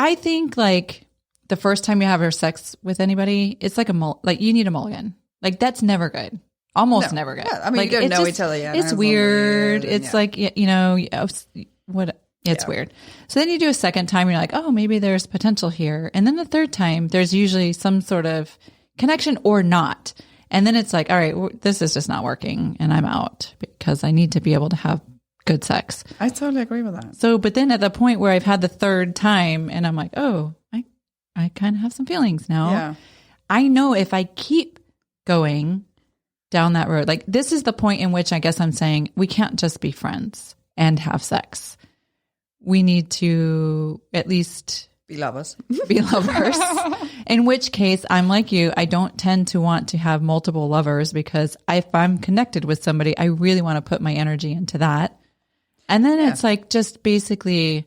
I think like the first time you have sex with anybody, it's like like you need a mulligan. Like that's never good. Almost never good. Yeah, I mean, like, you don't know each other yet. It's weird. It's like, what? It's weird. So then you do a second time, you're like, oh, maybe there's potential here. And then the third time, there's usually some sort of connection or not. And then it's like, all right, this is just not working and I'm out because I need to be able to have good sex. I totally agree with that. So, but then at the point where I've had the third time and I'm like, oh, I kind of have some feelings now. Yeah. I know if I keep going down that road, like this is the point in which I guess I'm saying we can't just be friends and have sex. We need to at least be lovers. Be lovers. In which case, I'm like you. I don't tend to want to have multiple lovers because if I'm connected with somebody, I really want to put my energy into that. And then it's like just basically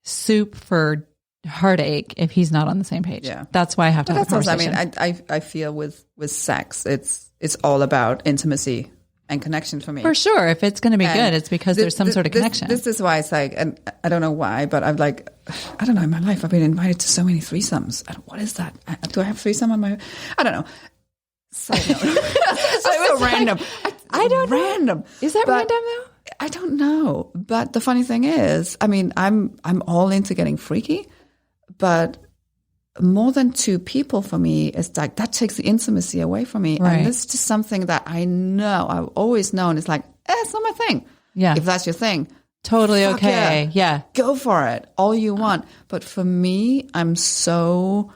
soup for heartache if he's not on the same page. Yeah. That's why I have to have a conversation. I feel with sex, it's all about intimacy and connection for me. For sure. If it's going to be good, it's because there's some sort of connection. This is why it's like, and I don't know why, but I'm like, I don't know, in my life, I've been invited to so many threesomes. What is that? Do I have threesome on my, I don't know. Side note. It's so random. I don't random. Know. Is that random though? I don't know. But the funny thing is, I mean, I'm all into getting freaky, but more than two people for me is like that takes the intimacy away from me. Right. And this is just something that I know, I've always known. It's like, it's not my thing. Yeah. If that's your thing. Totally okay. Yeah. Go for it. All you want. But for me, I'm so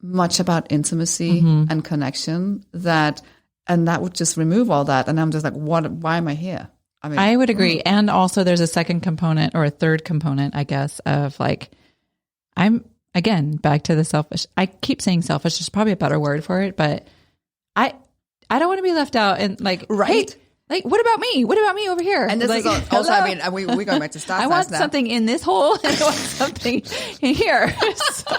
much about intimacy and connection that would just remove all that. And I'm just like, why am I here? I mean, I would agree. And also there's a second component or a third component, I guess, of like, again, back to the selfish. I keep saying selfish. There's probably a better word for it, but I don't want to be left out and like, right. Hey, like, what about me? What about me over here? And this like, is also, I mean, we're going back to start. I want something in this hole and I want something in here. So,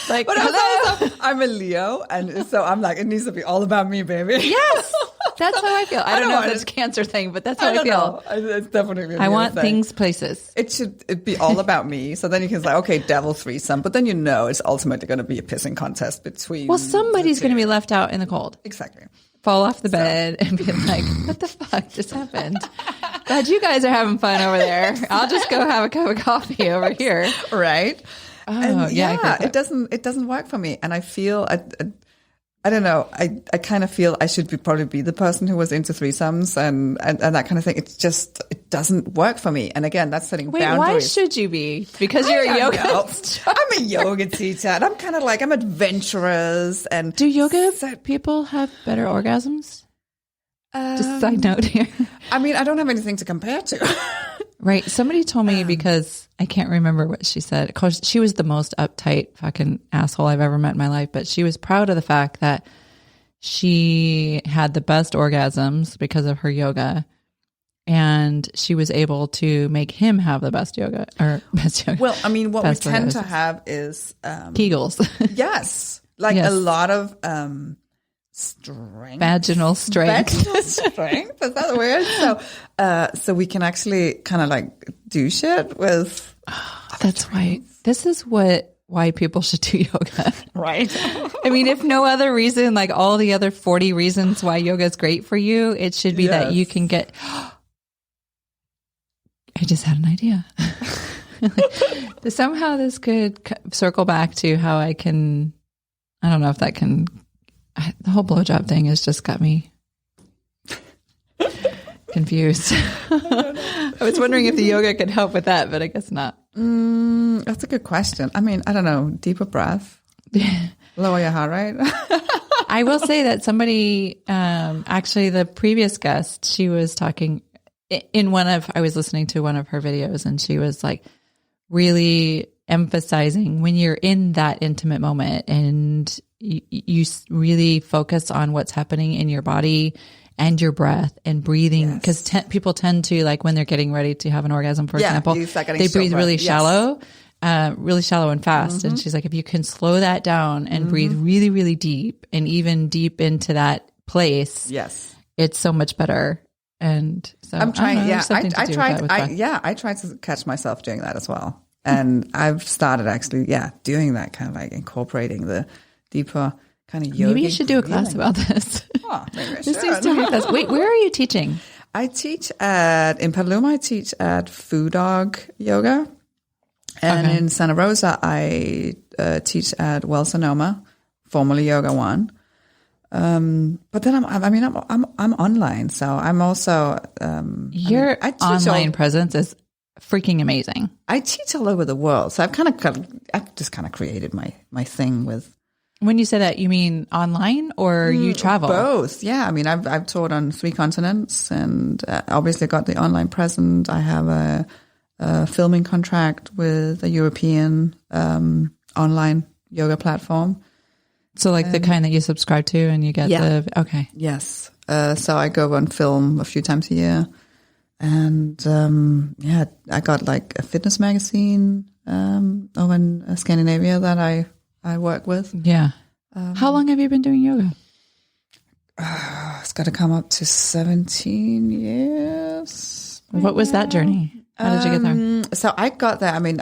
like, but hello. I'm a Leo, and so I'm like, it needs to be all about me, baby. Yes. That's how I feel. I don't know if that's a Cancer thing, but that's how I feel. It's definitely I want things, places. It should be all about me. So then you can say, okay, devil threesome. But then you know it's ultimately going to be a pissing contest between. Well, somebody's going to be left out in the cold. Exactly. Fall off the bed and be like, what the fuck just happened? Glad you guys are having fun over there. I'll just go have a cup of coffee over here. Right. Oh, and yeah. It doesn't work for me. And I feel, I don't know. I kind of feel I should probably be the person who was into threesomes and that kind of thing. It doesn't work for me. And again, that's setting boundaries. Why should you be? Because you're a yoga. I'm a yoga teacher, and I'm kind of like I'm adventurous. And do yoga people have better orgasms? Just a side note here. I mean, I don't have anything to compare to. Right. Somebody told me because I can't remember what she said. Of course, she was the most uptight fucking asshole I've ever met in my life, but she was proud of the fact that she had the best orgasms because of her yoga. And she was able to make him have the best yoga or best yoga. Well, I mean, what we tend to have is Kegels. Yes. Like a lot of strength. Vaginal strength. Vaginal strength. Is that weird? So we can actually kind of like do shit with. That's why. This is why people should do yoga. Right. I mean, if no other reason, like all the other 40 reasons why yoga is great for you, it should be that you can get. I just had an idea. Somehow this could circle back to how I can. I don't know if that can. The whole blowjob thing has just got me confused. I was wondering if the yoga could help with that, but I guess not. That's a good question. I mean, I don't know. Deeper breath. Lower your heart rate. I will say that somebody, actually the previous guest, she was talking I was listening to one of her videos and she was like really emphasizing when you're in that intimate moment and you really focus on what's happening in your body and your breath and breathing. Because people tend to, like when they're getting ready to have an orgasm, for example, they breathe really shallow, really shallow and fast. And she's like, if you can slow that down and breathe really, really deep and even deep into that place, it's so much better. And so I'm trying. I try I try to catch myself doing that as well. And I've started actually, doing that, kind of like incorporating the deeper kind of yoga. Maybe you should do a class about this. Oh, maybe I This seems to help us. Wait, where are you teaching? I teach in Petaluma, I teach at Food Dog Yoga. And in Santa Rosa, I teach at Well Sonoma, formerly Yoga One. But then I'm online, so I'm also your online presence is freaking amazing. I teach all over the world, so I've just kind of created my thing with. When you say that, you mean online or you travel? Both, yeah. I mean, I've taught on 3 continents, and obviously got the online presence. I have a filming contract with a European online yoga platform. So like the kind that you subscribe to and you get okay. Yes. So I go and film a few times a year. And I got like a fitness magazine over in Scandinavia that I work with. Yeah. How long have you been doing yoga? It's got to come up to 17 years. What was that journey? How did you get there? So I got there. I mean,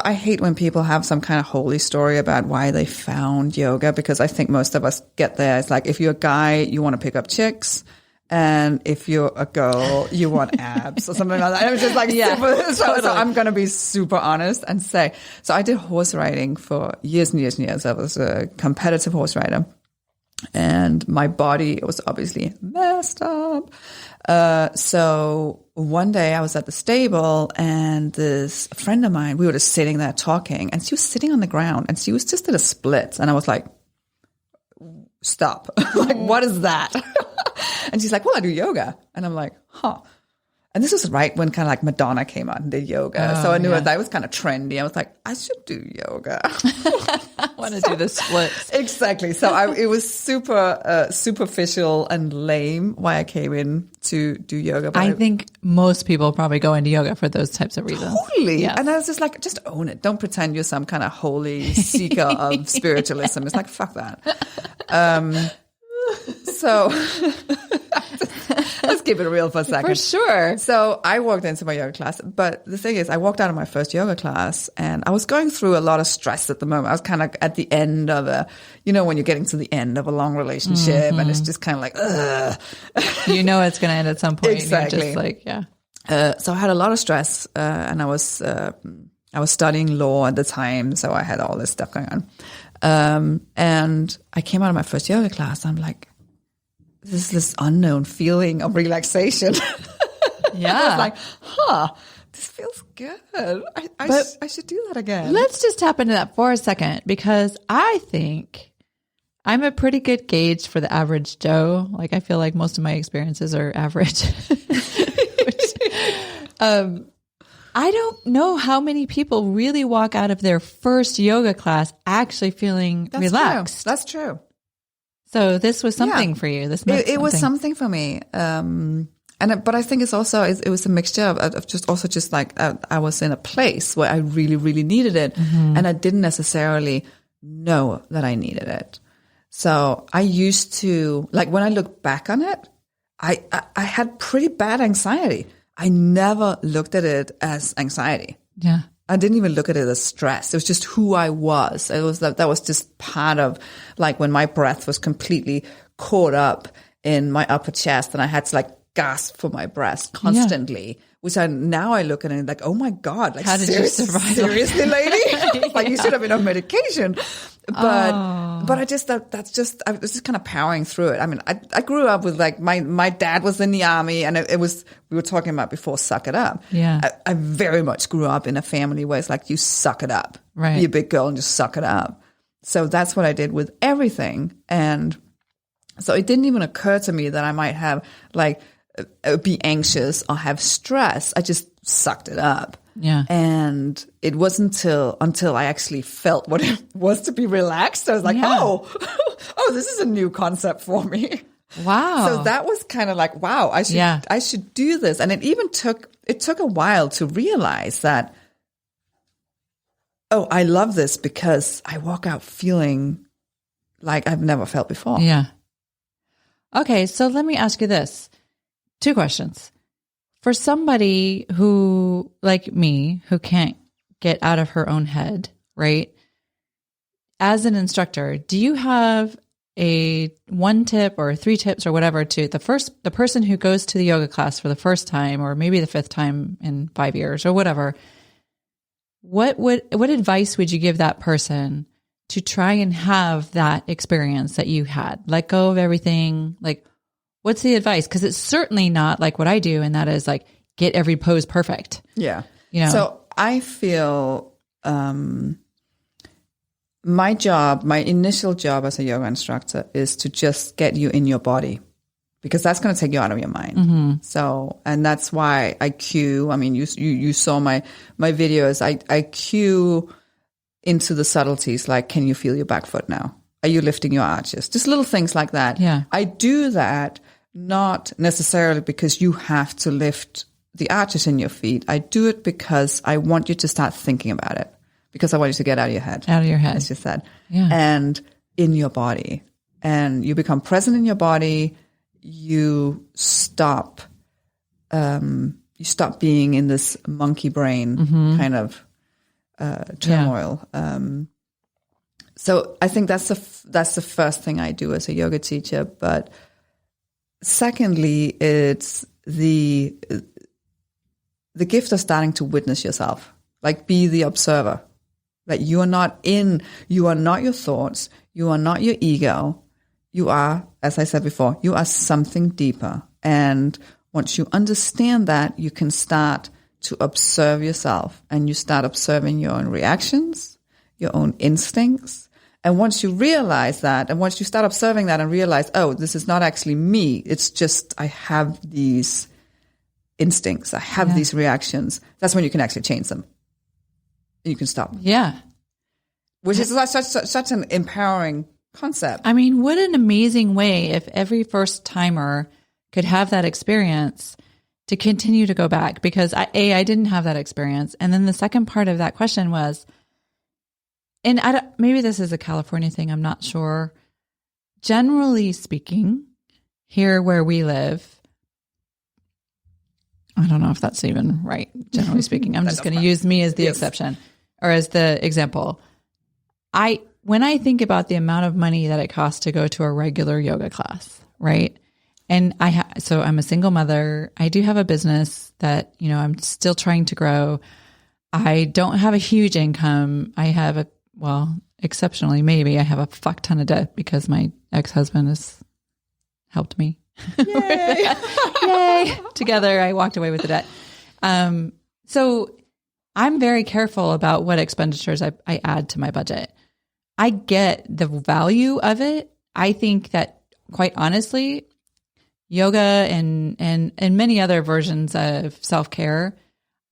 I hate when people have some kind of holy story about why they found yoga, because I think most of us get there. It's like, if you're a guy, you want to pick up chicks. And if you're a girl, you want abs or something like that. And it was just like, super, so I'm going to be super honest and say, so I did horse riding for years and years and years. I was a competitive horse rider. And my body was obviously messed up. So one day I was at the stable, and this friend of mine, we were just sitting there talking, and she was sitting on the ground, and she was just at a split. And I was like, stop. Like, what is that? And she's like, well, I do yoga. And I'm like, huh. And this was right when kind of like Madonna came out and did yoga. So I knew that was kind of trendy. I was like, I should do yoga. I want to do the splits. Exactly. So it was super superficial and lame why I came in to do yoga. But I think most people probably go into yoga for those types of reasons. Totally. Yes. And I was just like, just own it. Don't pretend you're some kind of holy seeker of spiritualism. It's like, fuck that. So let's keep it real for a second. For sure. So I walked into my yoga class, but the thing is, I walked out of my first yoga class, and I was going through a lot of stress at the moment. I was kind of at the end of when you're getting to the end of a long relationship, and it's just kind of like, ugh. You know it's going to end at some point. Exactly. You're just like, yeah. So I had a lot of stress, and I was studying law at the time, so I had all this stuff going on. And I came out of my first yoga class. I'm like, this unknown feeling of relaxation. Yeah. I was like, this feels good. I should do that again. Let's just tap into that for a second, because I think I'm a pretty good gauge for the average Joe. Like, I feel like most of my experiences are average. I don't know how many people really walk out of their first yoga class actually feeling relaxed. That's true. So this was something for you. It was something for me. But I think it was a mixture of just like I was in a place where I really, really needed it, and I didn't necessarily know that I needed it. So I used to, like, when I look back on it, I had pretty bad anxiety. I never looked at it as anxiety. Yeah. I didn't even look at it as stress. It was just who I was. It was that was just part of, like, when my breath was completely caught up in my upper chest, and I had to like gasp for my breath constantly. Which I look at it like, oh my God, like, how did you survive? Seriously, lady? Like, you should have been on medication. But I just I was just kind of powering through it. I mean, I grew up with, like, my dad was in the army, and it was, we were talking about before, suck it up. Yeah. I very much grew up in a family where it's like, you suck it up. Right. Be a big girl and just suck it up. So that's what I did with everything. And so it didn't even occur to me that I might have, like, be anxious or have stress. I just sucked it up. Yeah. And it wasn't until I actually felt what it was to be relaxed. I was like, oh, this is a new concept for me. Wow. So that was kind of like, wow, I should do this. And it took a while to realize that, oh, I love this because I walk out feeling like I've never felt before. Yeah. Okay. So let me ask you this. 2 questions. For somebody who, like me, who can't get out of her own head, right? As an instructor, do you have a 1 tip or 3 tips or whatever to the person who goes to the yoga class for the first time, or maybe the 5th time in 5 years or whatever? What advice would you give that person to try and have that experience that you had? Let go of everything. Like, what's the advice? Because it's certainly not like what I do, and that is like get every pose perfect. Yeah. You know. So I feel my initial job as a yoga instructor is to just get you in your body, because that's going to take you out of your mind. Mm-hmm. So, and that's why I cue. I mean, you saw my videos. I cue into the subtleties, like, can you feel your back foot now? Are you lifting your arches? Just little things like that. Yeah. I do that not necessarily because you have to lift the arches in your feet. I do it because I want you to start thinking about it, because I want you to get out of your head. Out of your head. As you said. Yeah. And in your body. And you become present in your body. You stop being in this monkey brain kind of turmoil. Yeah. So I think that's the first thing I do as a yoga teacher. But secondly, it's the gift of starting to witness yourself. Like, be the observer. That you are not your thoughts, you are not your ego. You are, as I said before, you are something deeper. And once you understand that, you can start to observe yourself, and you start observing your own reactions, your own instincts. And once you realize that, and once you start observing that and realize, oh, this is not actually me, it's just I have these instincts, I have these reactions, that's when you can actually change them. You can stop. Yeah. Which is such an empowering concept. I mean, what an amazing way if every first timer could have that experience to continue to go back, because I didn't have that experience. And then the second part of that question was, and maybe this is a California thing, I'm not sure. Generally speaking, here where we live, I don't know if that's even right, generally speaking. I'm just going to use me as the exception, or as the example. When I think about the amount of money that it costs to go to a regular yoga class, right? And so I'm a single mother. I do have a business that, I'm still trying to grow. I don't have a huge income. I have exceptionally, maybe I have a fuck ton of debt because my ex-husband has helped me. Yay! Yay! Together, I walked away with the debt. So I'm very careful about what expenditures I add to my budget. I get the value of it. I think that, quite honestly, yoga and many other versions of self-care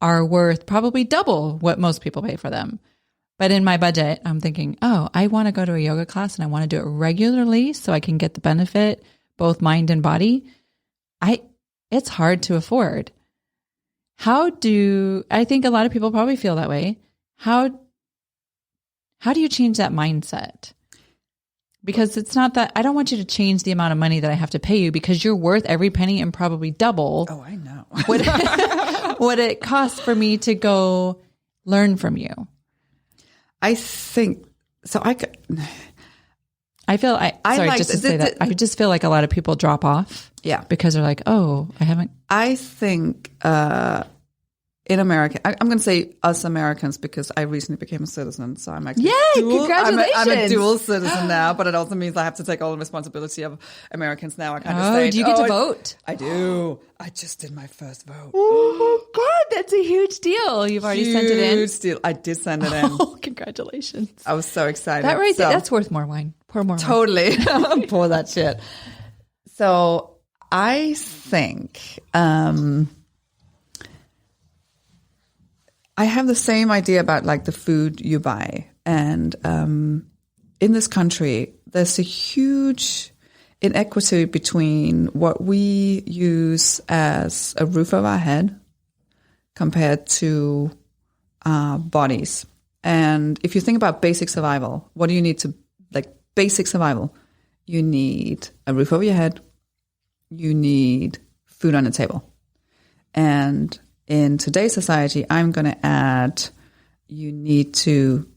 are worth probably double what most people pay for them. But in my budget, I'm thinking, oh, I want to go to a yoga class and I want to do it regularly so I can get the benefit, both mind and body. It's hard to afford. I think a lot of people probably feel that way. How do you change that mindset? Because it's not that I don't want you to change the amount of money that I have to pay you, because you're worth every penny and probably double. Oh, I know. what it costs for me to go learn from you. I think so. I just feel like a lot of people drop off. Yeah. Because they're like, oh, I think in America, I'm going to say us Americans, because I recently became a citizen. So I'm actually congratulations. I'm a dual citizen now, but it also means I have to take all the responsibility of Americans now. I kind of say, do you get to vote? I do. I just did my first vote. Oh my God, that's a huge deal. You've already sent it in? Huge deal. I did send it in. Oh, congratulations. I was so excited. That's worth more wine. Pour more wine. Totally. Pour that shit. So I think I have the same idea about like the food you buy. And in this country, there's a huge inequity between what we use as a roof over our head compared to our bodies. And if you think about basic survival, what do you need to, like basic survival? You need a roof over your head. You need food on the table. And in today's society, I'm going to add you need to